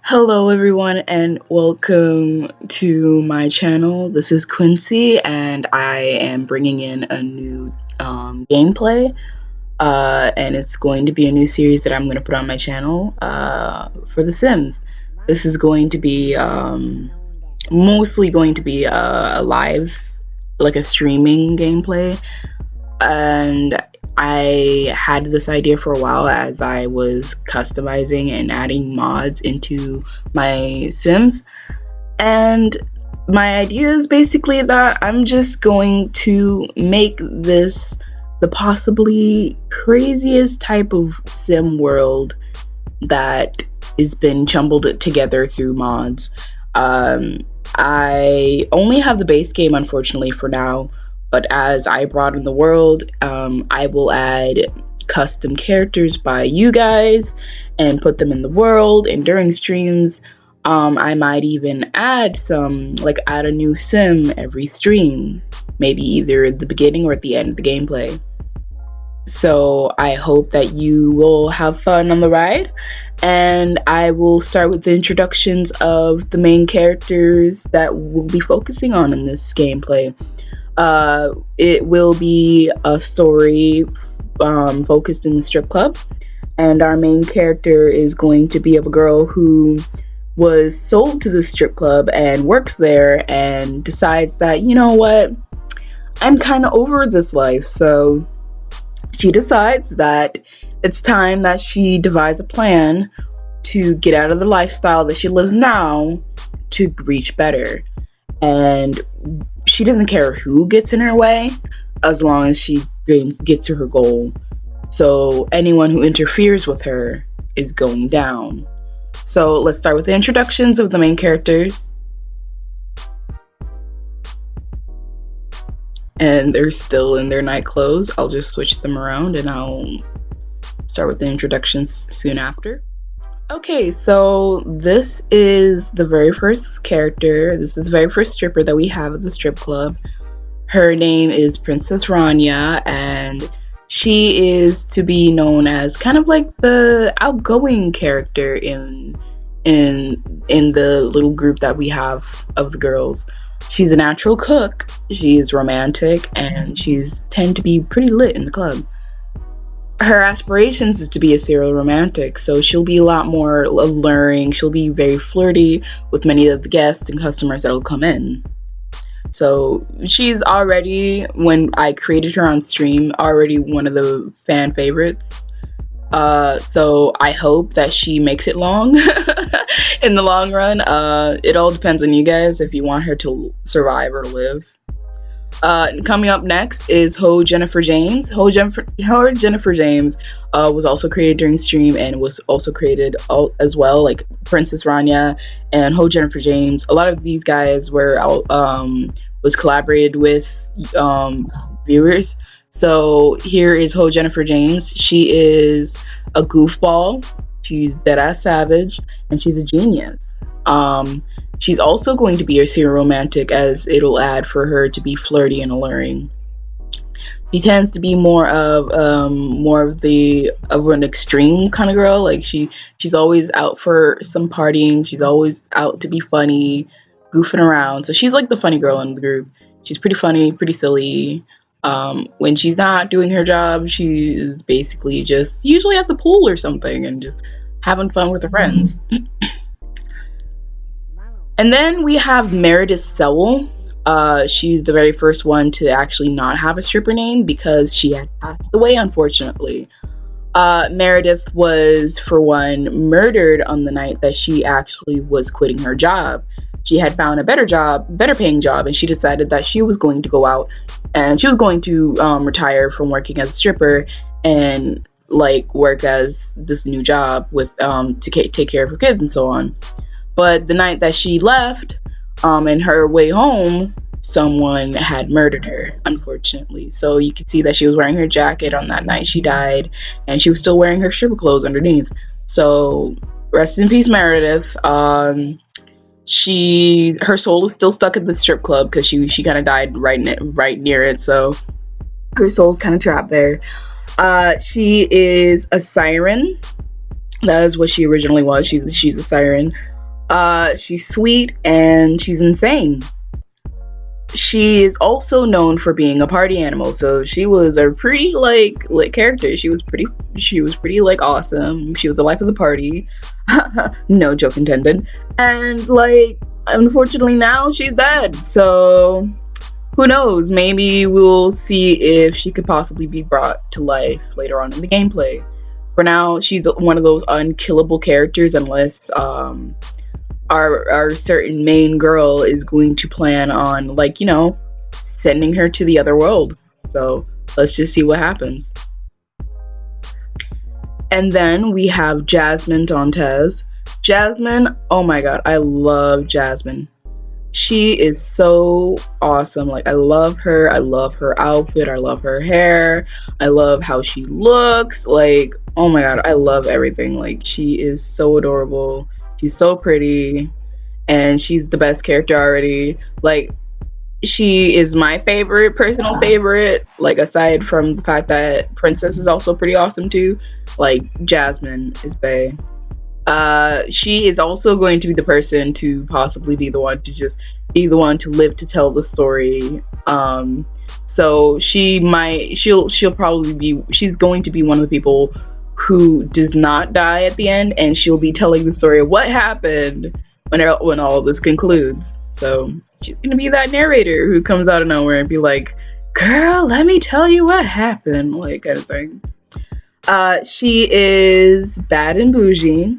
Hello, everyone, and welcome to my channel. This is Quincy, and I am bringing in a new gameplay. And it's going to be a new series that I'm going to put on my channel for The Sims. This is going to be mostly going to be a live, like a streaming gameplay. And I had this idea for a while as I was customizing and adding mods into my Sims. And my idea is basically that I'm just going to make this the possibly craziest type of sim world that has been jumbled together through mods. I only have the base game, unfortunately, for now, but as I broaden the world, I will add custom characters by you guys and put them in the world. And during streams, I might even add add a new sim every stream, maybe either at the beginning or at the end of the gameplay. So I hope that you will have fun on the ride, and I will start with the introductions of the main characters that we'll be focusing on in this gameplay. It will be a story focused in the strip club, and our main character is going to be of a girl who was sold to the strip club and works there and decides that, you know what, I'm kind of over this life. So she decides that it's time that she devise a plan to get out of the lifestyle that she lives now to reach better. And she doesn't care who gets in her way as long as she gets to her goal. So anyone who interferes with her is going down. So let's start with the introductions of the main characters. And they're still in their night clothes. I'll just switch them around and I'll start with the introductions soon after. Okay, so this is the very first character. This is the very first stripper that we have at the strip club. Her name is Princess Rania, and she is to be known as kind of like the outgoing character in the little group that we have of the girls. She's a natural cook, she's romantic, and she's tend to be pretty lit in the club. Her aspirations is to be a serial romantic, so she'll be a lot more alluring. She'll be very flirty with many of the guests and customers that'll come in. So she's already, when I created her on stream, already one of the fan favorites. So I hope that she makes it long in the long run. It all depends on you guys if you want her to survive or live. Coming up next is Ho Jennifer James. Ho Jennifer James was also created during stream and was also created as well, like Princess Rania and Ho Jennifer James. A lot of these guys was collaborated with viewers. So here is Ho Jennifer James. She is a goofball. She's deadass savage, and she's a genius. She's also going to be a serial romantic, as it'll add for her to be flirty and alluring. She tends to be more of an extreme kind of girl. Like she's always out for some partying. She's always out to be funny, goofing around. So she's like the funny girl in the group. She's pretty funny, pretty silly. When she's not doing her job, she's basically just usually at the pool or something and just having fun with her friends. And then we have Meredith Sewell. She's the very first one to actually not have a stripper name because she had passed away, unfortunately. Meredith was, for one, murdered on the night that she actually was quitting her job. She had found a better paying job, and she decided that she was going to go out and she was going to retire from working as a stripper and work as this new job with to take care of her kids and so on. But the night that she left, in her way home, someone had murdered her, unfortunately. So you could see that she was wearing her jacket on that night she died, and she was still wearing her stripper clothes underneath. So rest in peace, Meredith. Her soul is still stuck at the strip club because she kind of died right near it. So her soul's kind of trapped there. She is a siren. That is what she originally was. She's a siren. She's sweet and she's insane. She is also known for being a party animal, so she was a pretty like lit character. She was pretty like awesome. She was the life of the party. No joke intended. And like unfortunately now she's dead. So who knows? Maybe we'll see if she could possibly be brought to life later on in the gameplay. For now, she's one of those unkillable characters unless our certain main girl is going to plan on like sending her to the other world. So let's just see what happens. And then we have Jasmine Dantes. Jasmine, oh my god, I love Jasmine. She is so awesome. Like I love her. I love her outfit. I love her hair. I love how she looks. Like, oh my god, I love everything. Like she is so adorable. She's so pretty and she's the best character already. Like she is my favorite, personal favorite. Like aside from the fact that Princess is also pretty awesome too. Like Jasmine is bae. She is also going to be the person to possibly be the one to just be the one to live to tell the story. So she'll probably be, she's going to be one of the people who does not die at the end, and she'll be telling the story of what happened when all of this concludes. So she's gonna be that narrator who comes out of nowhere and be like, "Girl, let me tell you what happened," like kind of thing. She is bad and bougie.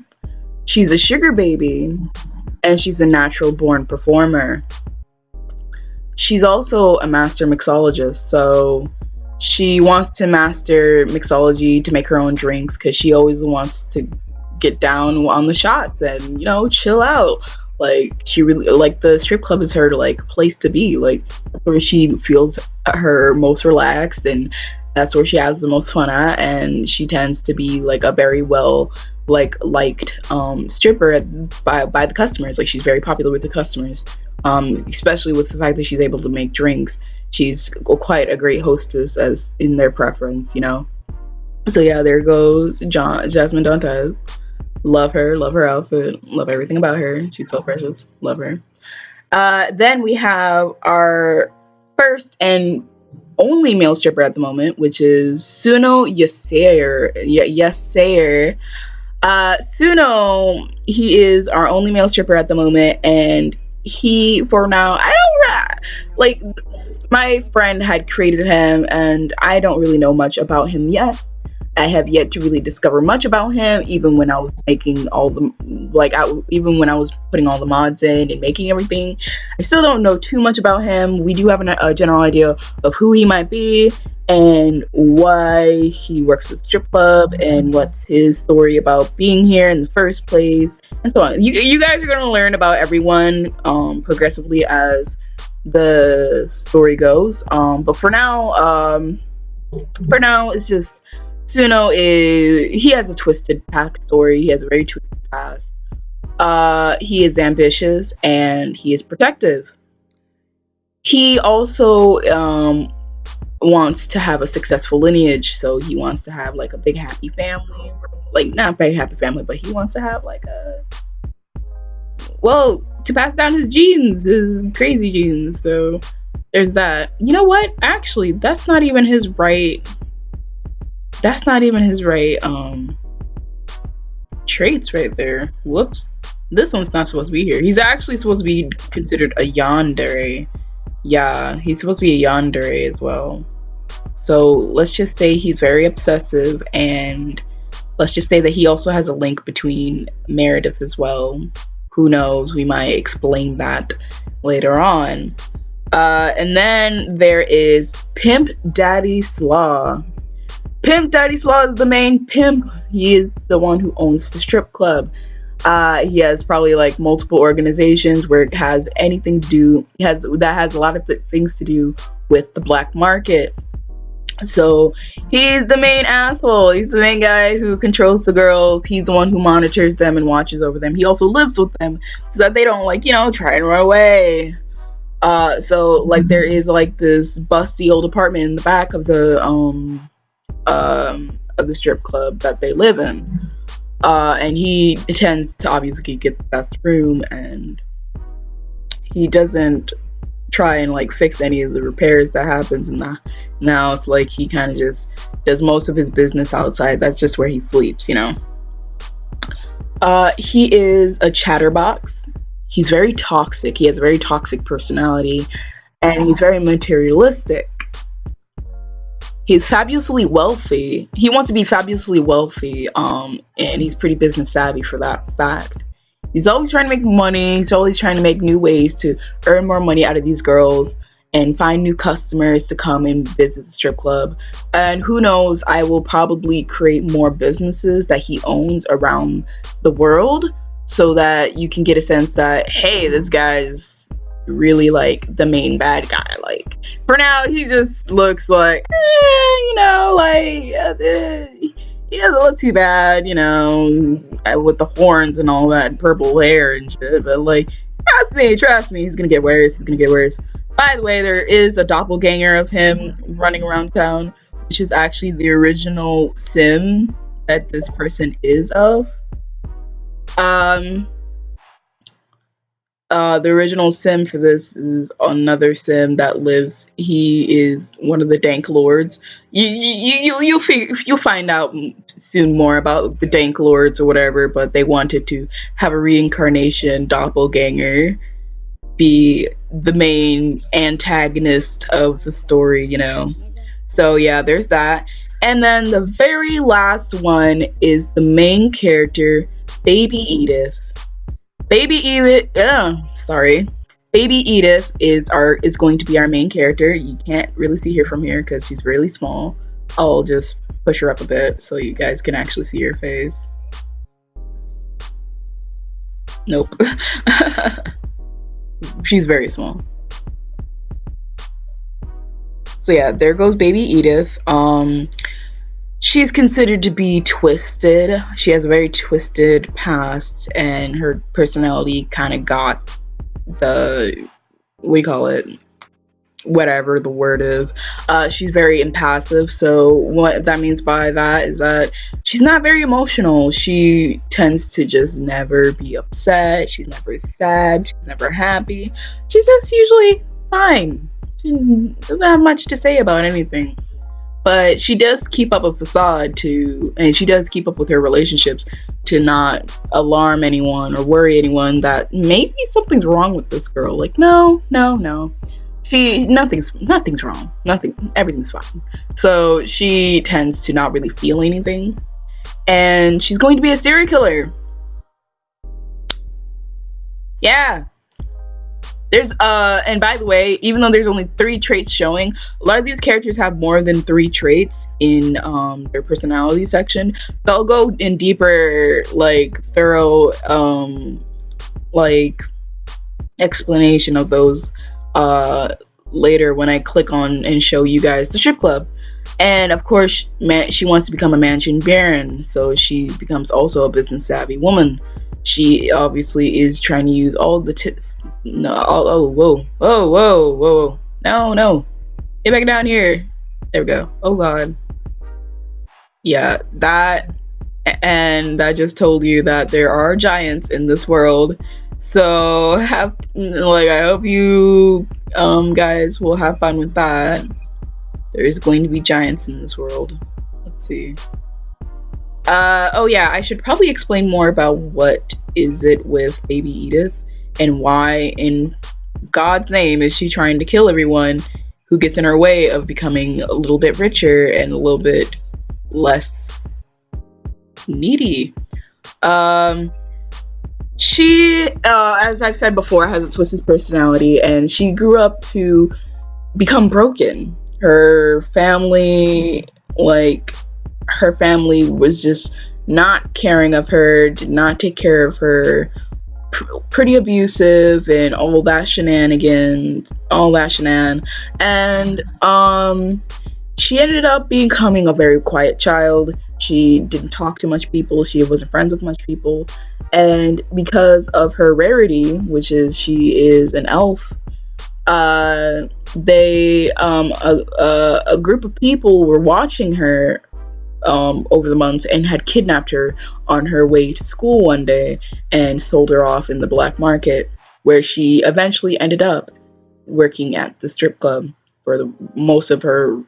She's a sugar baby, and she's a natural born performer. She's also a master mixologist, so she wants to master mixology to make her own drinks because she always wants to get down on the shots and chill out. Like she really like the strip club is her like place to be, like where she feels her most relaxed, and that's where she has the most fun at. And she tends to be like a very well liked stripper by the customers. Like she's very popular with the customers, especially with the fact that she's able to make drinks. She's quite a great hostess as in their preference, So yeah, there goes Jasmine Dantes. Love her outfit, love everything about her. She's so precious, love her. Then we have our first and only male stripper at the moment, which is Suno Yasair. Yasair. Suno, he is our only male stripper at the moment, and he, for now, I don't like, my friend had created him, and I don't really know much about him yet. I have yet to really discover much about him, even when I was making all the, even when I was putting all the mods in and making everything. I still don't know too much about him. We do have a general idea of who he might be and why he works at the strip club and what's his story about being here in the first place, and so on. You guys are going to learn about everyone progressively as the story goes. But for now, it's just Suno he has a twisted backstory. He has a very twisted past. He is ambitious and he is protective. He also wants to have a successful lineage, so he wants to have like a big happy family. Like not big happy family, but he wants to have like to pass down his genes, his crazy genes. So there's that. You know what? Actually, that's not even his right traits right there. Whoops. This one's not supposed to be here. He's actually supposed to be considered a yandere. Yeah, he's supposed to be a yandere as well. So let's just say he's very obsessive, and let's just say that he also has a link between Meredith as well. Who knows? We might explain that later on. And then there is Pimp Daddy Slaw. Pimp Daddy Slaw is the main pimp. He is the one who owns the strip club. He has probably like multiple organizations where it has anything to do, that has a lot of things to do with the black market. So he's the main asshole. He's the main guy who controls the girls. He's the one who monitors them and watches over them. He also lives with them so that they don't try and run away. So like there is like this busty old apartment in the back of the strip club that they live in. And he tends to obviously get the best room, and he doesn't try and like fix any of the repairs that happens in the house. Like, he kind of just does most of his business outside. That's just where he sleeps, you know. He is a chatterbox. He's very toxic. He has a very toxic personality, and he's very materialistic. He's fabulously wealthy. He wants to be fabulously wealthy, and he's pretty business savvy for that fact. He's always trying to make money. He's always trying to make new ways to earn more money out of these girls and find new customers to come and visit the strip club. And who knows, I will probably create more businesses that he owns around the world, so that you can get a sense that, hey, this guy's really like the main bad guy. Like, for now, he just looks like, you know, like, he doesn't look too bad, you know, with the horns and all that purple hair and shit. But like, trust me, he's gonna get worse. By the way, there is a doppelganger of him running around town, which is actually the original sim that this person is of. The original sim for this is another sim that lives. He is one of the Dank Lords. You'll find out soon more about the Dank Lords or whatever. But they wanted to have a reincarnation doppelganger be the main antagonist of the story, you know. So yeah, there's that. And then the very last one is the main character, Baby Edith. Baby Edith is going to be our main character. You can't really see her from here because she's really small. I'll just push her up a bit so you guys can actually see her face. Nope. She's very small. So yeah, there goes Baby Edith. She's considered to be twisted. She has a very twisted past, and her personality kind of got the, what do you call it? Whatever the word is. She's very impassive. So what that means by that is that she's not very emotional. She tends to just never be upset. She's never sad. She's never happy. She's just usually fine. She doesn't have much to say about anything. But she does keep up a facade and she does keep up with her relationships to not alarm anyone or worry anyone that maybe something's wrong with this girl. Like, no. Nothing's wrong. Everything's fine. So she tends to not really feel anything. And she's going to be a serial killer. Yeah. There's and by the way, even though there's only 3 traits showing, a lot of these characters have more than 3 traits in their personality section. So I'll go in deeper, like thorough like explanation of those later when I click on and show you guys the strip club. And of course, she wants to become a mansion baron, so she becomes also a business savvy woman. She obviously is trying to use all the whoa. No. Get back down here. There we go. Oh god. Yeah, that, and I just told you that there are giants in this world. So I hope you guys will have fun with that. There is going to be giants in this world. Let's see. Oh yeah, I should probably explain more about what is it with Baby Edith and why in God's name is she trying to kill everyone who gets in her way of becoming a little bit richer and a little bit less needy. She, as I've said before, has a twisted personality, and she grew up to become broken. Her family was just not caring of her, did not take care of her, pretty abusive and all that shenan. And she ended up becoming a very quiet child. She didn't talk to much people. She wasn't friends with much people. And because of her rarity, which is she is an elf, a group of people were watching her over the months and had kidnapped her on her way to school one day and sold her off in the black market, where she eventually ended up working at the strip club for most of the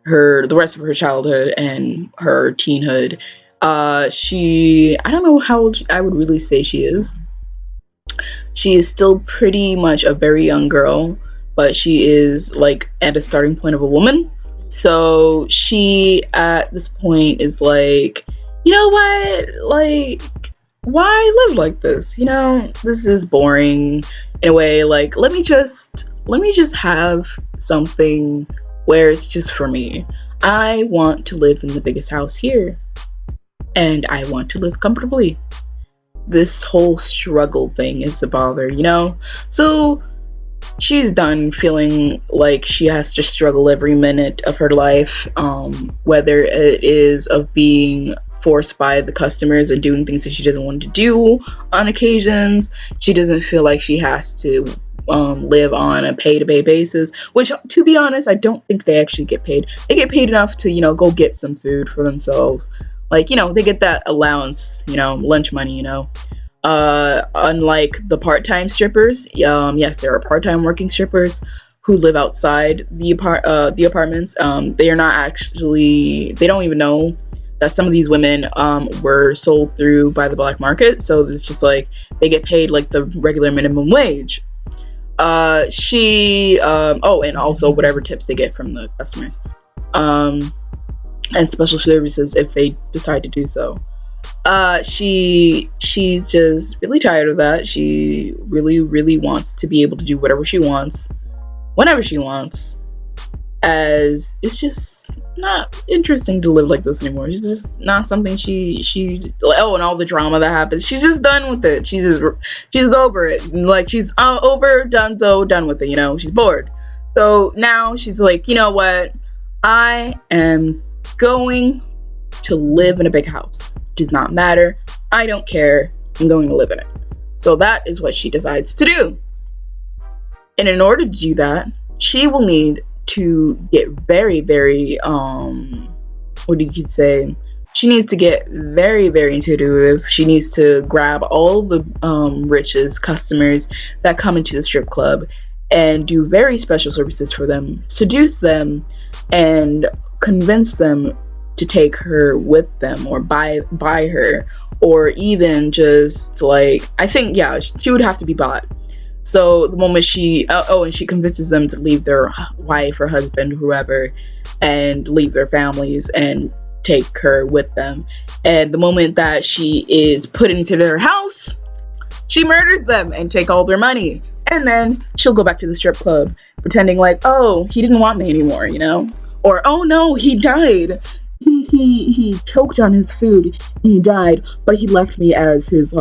rest of her childhood and her teenhood. I don't know how old I would really say she is. She is still pretty much a very young girl, but she is like at a starting point of a woman. So she at this point is like, you know what? Like, why live like this? You know, this is boring in a way. Like, let me just have something where it's just for me. I want to live in the biggest house here, and I want to live comfortably. This whole struggle thing is a bother, you know? So she's done feeling like she has to struggle every minute of her life, whether it is of being forced by the customers and doing things that she doesn't want to do on occasions. She doesn't feel like she has to live on a pay-to-pay basis, which, to be honest, I don't think they actually get paid. They get paid enough to, go get some food for themselves. Like, they get that allowance, lunch money, unlike the part-time strippers. Yes, there are part-time working strippers who live outside the apartments. They are not actually, they don't even know that some of these women were sold through by the black market. So it's just like they get paid like the regular minimum wage. And also whatever tips they get from the customers. And special services if they decide to do so. She's just really tired of that. She really, really wants to be able to do whatever she wants, whenever she wants, as it's just not interesting to live like this anymore. It's just not something and all the drama that happens, she's just done with it. She's over it. Like, she's over, done with it, she's bored. So now she's like, you know what? I am going to live in a big house. Does not matter. I don't care. I'm going to live in it. So that is what she decides to do. And in order to do that, she will need to get very, very, she needs to get very, very intuitive. She needs to grab all the richest customers that come into the strip club and do very special services for them, seduce them, and convince them to take her with them or buy her, or even just I think, she would have to be bought. So the moment and she convinces them to leave their wife or husband, whoever, and leave their families and take her with them. And the moment that she is put into their house, she murders them and take all their money. And then she'll go back to the strip club pretending like, oh, he didn't want me anymore, or, oh no, he died. He choked on his food and he died, but he left me as his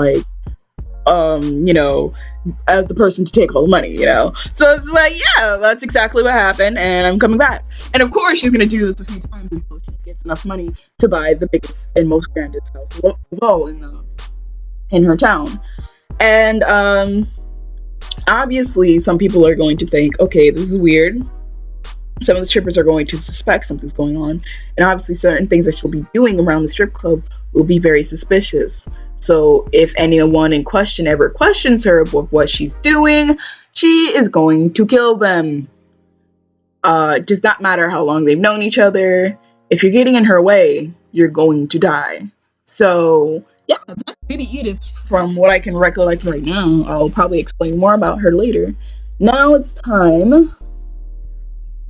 as the person to take all the money, So it's like, yeah, that's exactly what happened, and I'm coming back. And of course she's gonna do this a few times until she gets enough money to buy the biggest and most grandest house of all in her town. And obviously some people are going to think, okay, this is weird. Some of the strippers are going to suspect something's going on, and obviously certain things that she'll be doing around the strip club will be very suspicious. So if anyone in question ever questions her with what she's doing, she is going to kill them. Does not matter how long they've known each other. If you're getting in her way, you're going to die. So yeah, that's really it from what I can recollect right now. I'll probably explain more about her later. Now it's time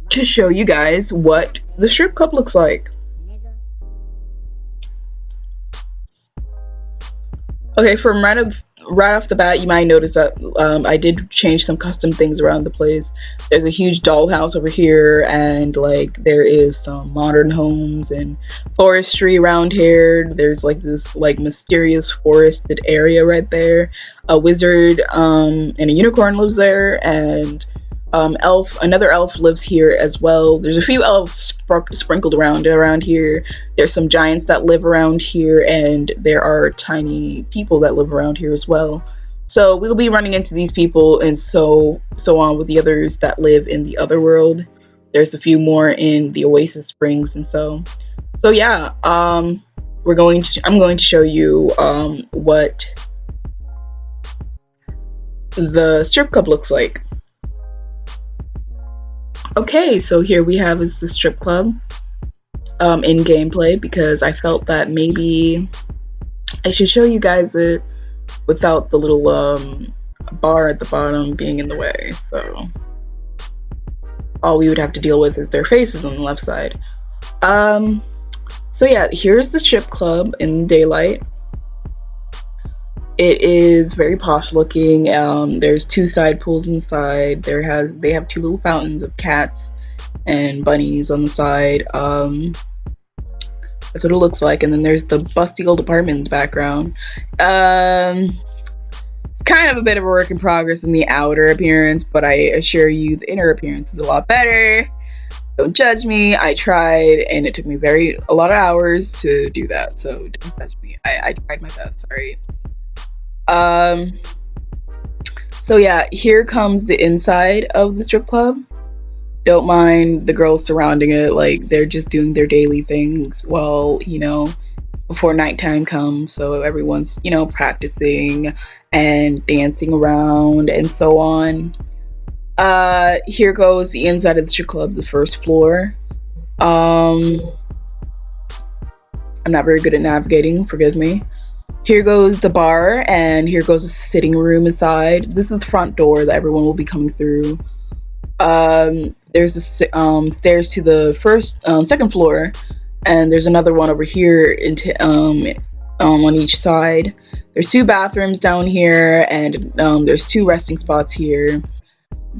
to show you guys what the strip club looks like. Okay, from right off the bat, you might notice that I did change some custom things around the place. There's a huge dollhouse over here, and there is some modern homes and forestry around here. There's this mysterious forested area right there. A wizard and a unicorn lives there, and another elf lives here as well. There's a few elves sprinkled around here. There's some giants that live around here, and there are tiny people that live around here as well. So we'll be running into these people, and so on with the others that live in the other world. There's a few more in the Oasis Springs, and so So yeah, I'm going to show you what the strip club looks like. Okay, so here we have is the strip club in gameplay, because I felt that maybe I should show you guys it without the little bar at the bottom being in the way. So all we would have to deal with is their faces on the left side. So yeah, here's the strip club in daylight. It is very posh looking. There's 2 side pools inside. They have 2 little fountains of cats and bunnies on the side. That's what it looks like. And then there's the busty old apartment in the background. It's kind of a bit of a work in progress in the outer appearance, but I assure you the inner appearance is a lot better. Don't judge me. I tried, and it took me a lot of hours to do that. So don't judge me. I tried my best. Sorry. So yeah, here comes the inside of the strip club. Don't mind the girls surrounding it, like they're just doing their daily things while, before nighttime comes. So everyone's, practicing and dancing around and so on. Here goes the inside of the strip club, the first floor. I'm not very good at navigating, forgive me. Here goes the bar, and here goes the sitting room inside. This is the front door that everyone will be coming through. There's the stairs to the second floor, and there's another one over here on each side. There's 2 bathrooms down here, and there's 2 resting spots here.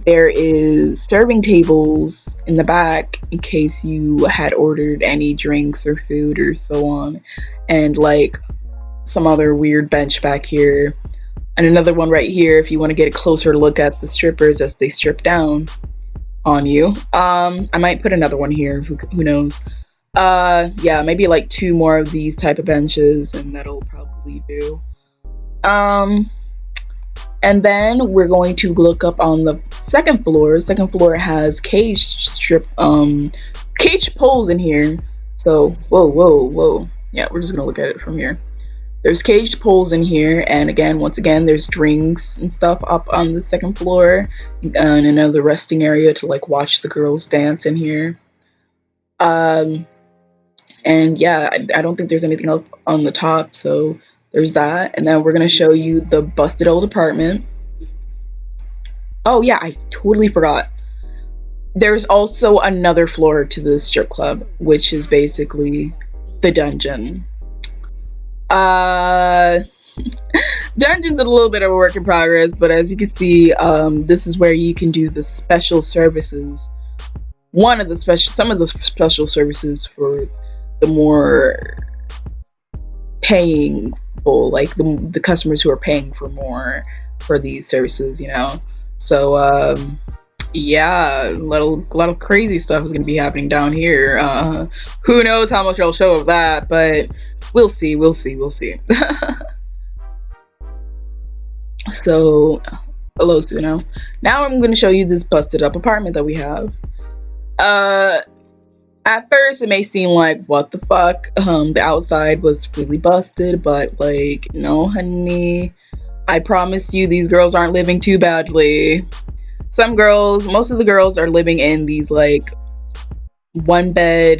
There is serving tables in the back in case you had ordered any drinks or food or so on, and like some other weird bench back here, and another one right here if you want to get a closer look at the strippers as they strip down on you. I might put another one here, who knows. Yeah, maybe like 2 more of these type of benches, and that'll probably do. And then we're going to look up on the second floor. Second floor has caged poles in here. So whoa. Yeah, we're just gonna look at it from here. There's caged poles in here, and once again, there's drinks and stuff up on the second floor, and another resting area to like watch the girls dance in here. And yeah, I don't think there's anything else on the top, so there's that. And then we're gonna show you the busted old apartment. Oh yeah, I totally forgot. There's also another floor to the strip club, which is basically the dungeon. Dungeon's a little bit of a work in progress, but as you can see, this is where you can do the special services. Some of the special services for the more paying people, like the customers who are paying for more for these services, So yeah, a lot of crazy stuff is going to be happening down here. Who knows how much I'll show of that, but we'll see. So, hello, Suno. Now I'm going to show you this busted up apartment that we have. At first, it may seem like, what the fuck? The outside was really busted, but like, no, honey. I promise you, these girls aren't living too badly. Most of the girls are living in these like 1 bed,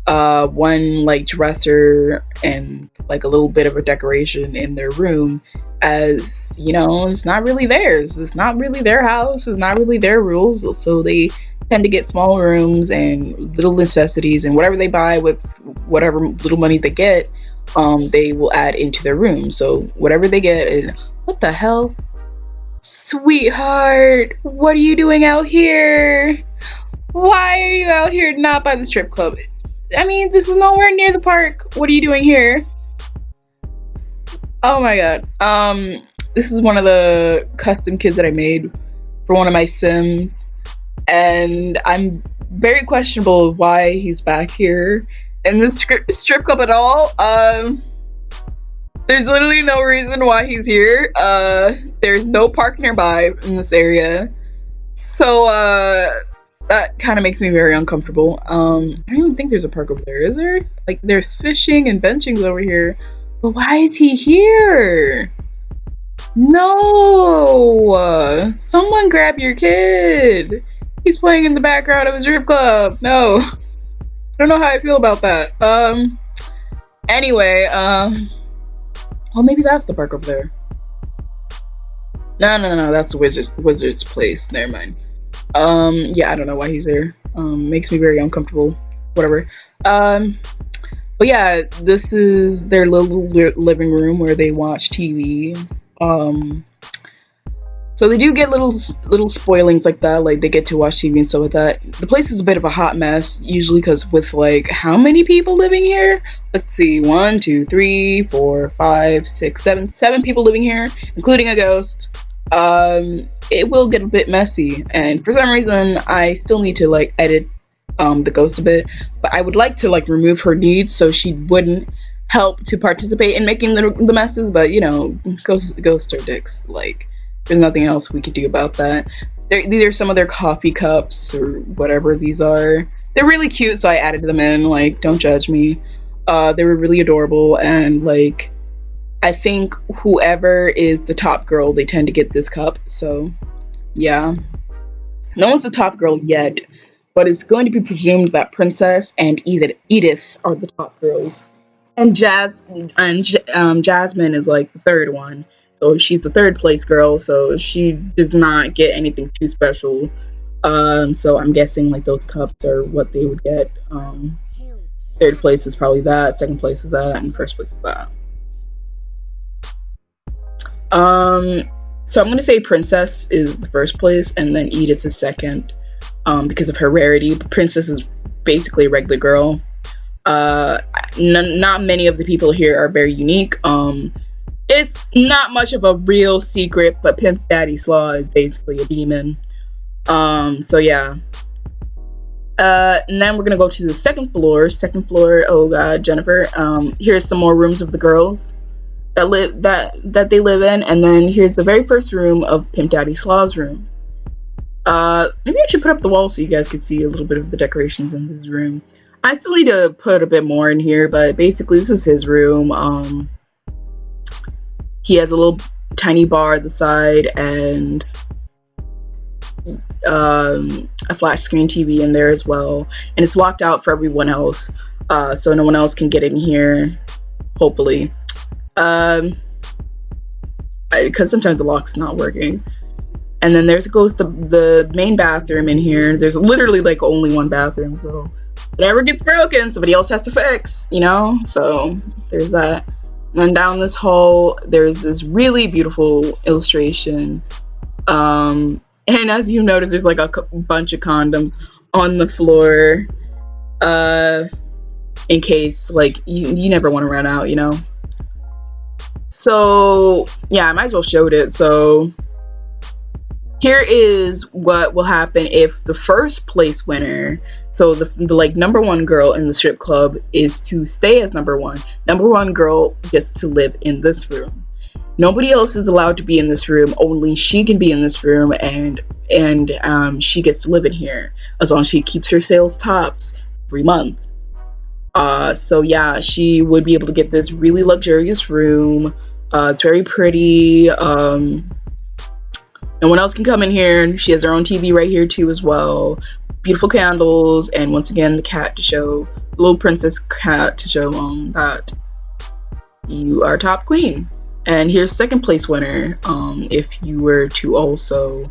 1 like dresser, and like a little bit of a decoration in their room. As it's not really theirs. It's not really their house. It's not really their rules. So they tend to get small rooms and little necessities, and whatever they buy with whatever little money they get, they will add into their room. So whatever they get, and what the hell? Sweetheart, what are you doing out here? Why are you out here not by the strip club? I mean, this is nowhere near the park. What are you doing here? Oh my god. This is one of the custom kids that I made for one of my Sims, and I'm very questionable of why he's back here in this strip club at all. There's literally no reason why he's here. There's no park nearby in this area. So, that kind of makes me very uncomfortable. I don't even think there's a park over there, is there? Like, there's fishing and benchings over here. But why is he here? No! Someone grab your kid! He's playing in the background of a strip club. No. I don't know how I feel about that. Anyway, well, maybe that's the park over there. No, that's the wizard's place. Never mind. Yeah, I don't know why he's there. Makes me very uncomfortable. Whatever. But yeah, this is their little living room where they watch TV. So they do get little spoilings like that, like they get to watch TV and stuff like that. The place is a bit of a hot mess, usually because with like how many people living here? Let's see, 1, 2, 3, 4, 5, 6, 7 people living here, including a ghost. It will get a bit messy, and for some reason I still need to like edit the ghost a bit, but I would like to like remove her needs so she wouldn't help to participate in making the messes, but you know, ghosts are dicks. Like, there's nothing else we could do about that. These are some of their coffee cups or whatever these are. They're really cute, so I added them in. Like, don't judge me. They were really adorable, and like, I think whoever is the top girl, they tend to get this cup. So, yeah. No one's the top girl yet, but it's going to be presumed that Princess and Edith are the top girls. And Jasmine is like the third one. So she's the third place girl, so she does not get anything too special. So I'm guessing like those cups are what they would get. Third place is probably that, second place is that, and first place is that. So I'm gonna say Princess is the first place, and then Edith is second, because of her rarity. But Princess is basically a regular girl. Not many of the people here are very unique. It's not much of a real secret, but Pimp Daddy Slaw is basically a demon. So yeah. And then we're gonna go to the second floor. Oh god, Jennifer. Here's some more rooms of the girls that they live in, and then here's the very first room of Pimp Daddy Slaw's room. Maybe I should put up the wall so you guys can see a little bit of the decorations in his room. I still need to put a bit more in here, but basically this is his room. He has a little tiny bar at the side and a flat screen TV in there as well, and it's locked out for everyone else, so no one else can get in here, hopefully, because sometimes the lock's not working. And then goes the main bathroom in here. There's literally like only one bathroom, so whatever gets broken, somebody else has to fix, you know? So there's that. And then down this hall, there's this really beautiful illustration. And as you notice, there's like a bunch of condoms on the floor, in case like you never want to run out, you know? So yeah, I might as well show it. So here is what will happen if the first place winner, so the like number one girl in the strip club, is to stay as number one. Number one girl gets to live in this room. Nobody else is allowed to be in this room. Only she can be in this room, and she gets to live in here as long as she keeps her sales tops every month. So yeah, she would be able to get this really luxurious room. It's very pretty. No one else can come in here. She has her own TV right here too as well. Beautiful candles, and once again the cat to show, the little princess cat to show that you are top queen. And here's second place winner, if you were to also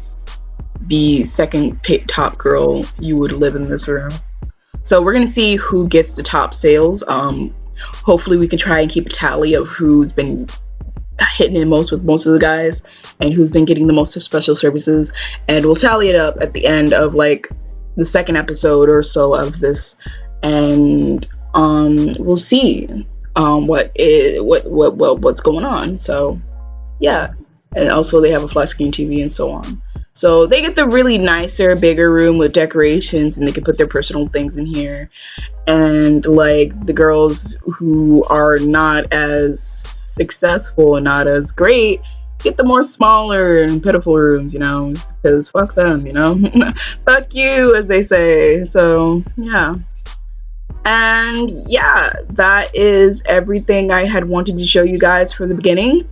be second top girl, you would live in this room. So we're gonna see who gets the top sales. Hopefully we can try and keep a tally of who's been hitting it most with most of the guys and who's been getting the most special services, and we'll tally it up at the end of like the second episode or so of this, and we'll see what's going on. So yeah, and also they have a flat screen TV and so on. So they get the really nicer, bigger room with decorations, and they can put their personal things in here. And like the girls who are not as successful and not as great get the more smaller and pitiful rooms, you know, because fuck them, you know. Fuck you, as they say. So yeah. And yeah, that is everything I had wanted to show you guys for the beginning.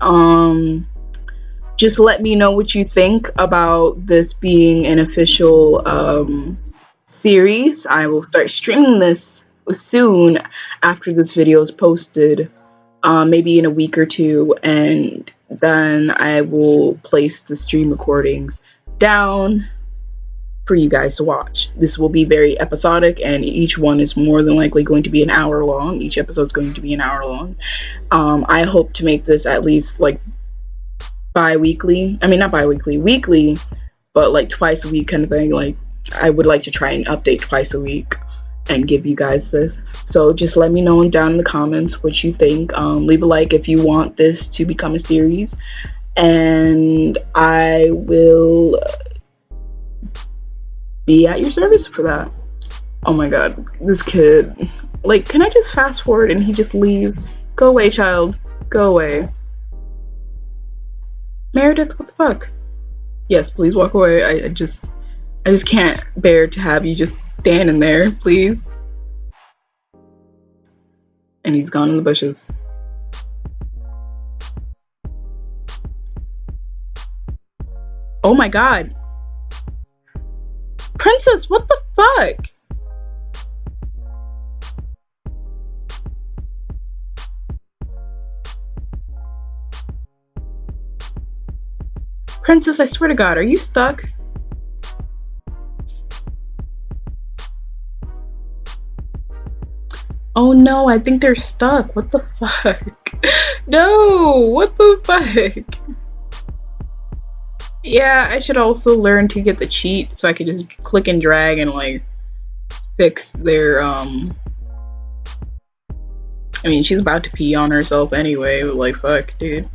Just let me know what you think about this being an official series. I will start streaming this soon after this video is posted, maybe in a week or two, and then I will place the stream recordings down for you guys to watch. This will be very episodic, and each one is more than likely going to be an hour long. Each episode is going to be an hour long. I hope to make this at least like bi-weekly. I mean, not bi-weekly, weekly, but like twice a week kind of thing. Like, I would like to try and update twice a week and give you guys this. So just let me know down in the comments what you think. Leave a like if you want this to become a series, and I will be at your service for that. Oh my god, this kid. Like, can I just fast forward and he just leaves? Go away, child. Go away. Meredith, what the fuck? Yes, please walk away. I just can't bear to have you just standing there, please. And he's gone in the bushes. Oh my god. Princess, what the fuck? Princess, I swear to God, are you stuck? Oh no, I think they're stuck. What the fuck? No, what the fuck? Yeah, I should also learn to get the cheat so I could just click and drag and like fix their I mean, she's about to pee on herself anyway, but like fuck, dude.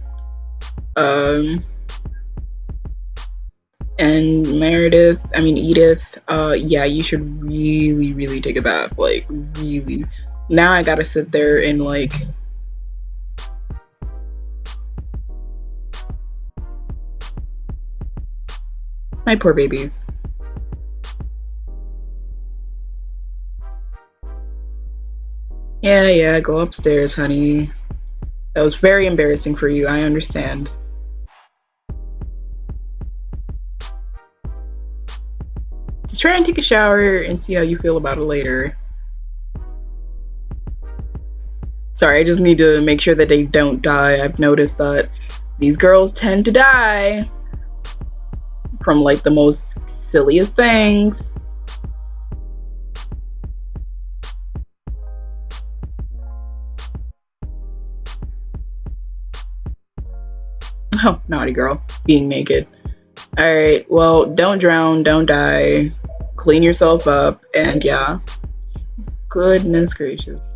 And Meredith, I mean Edith, yeah, you should really take a bath, like really. Now I gotta sit there and like my poor babies. Yeah, go upstairs, honey. That was very embarrassing for you, I understand. Just try and take a shower and see how you feel about it later. Sorry, I just need to make sure that they don't die. I've noticed that these girls tend to die from like the most silliest things. Oh, naughty girl, being naked. Alright, well, don't drown, don't die, clean yourself up, and yeah. Goodness gracious.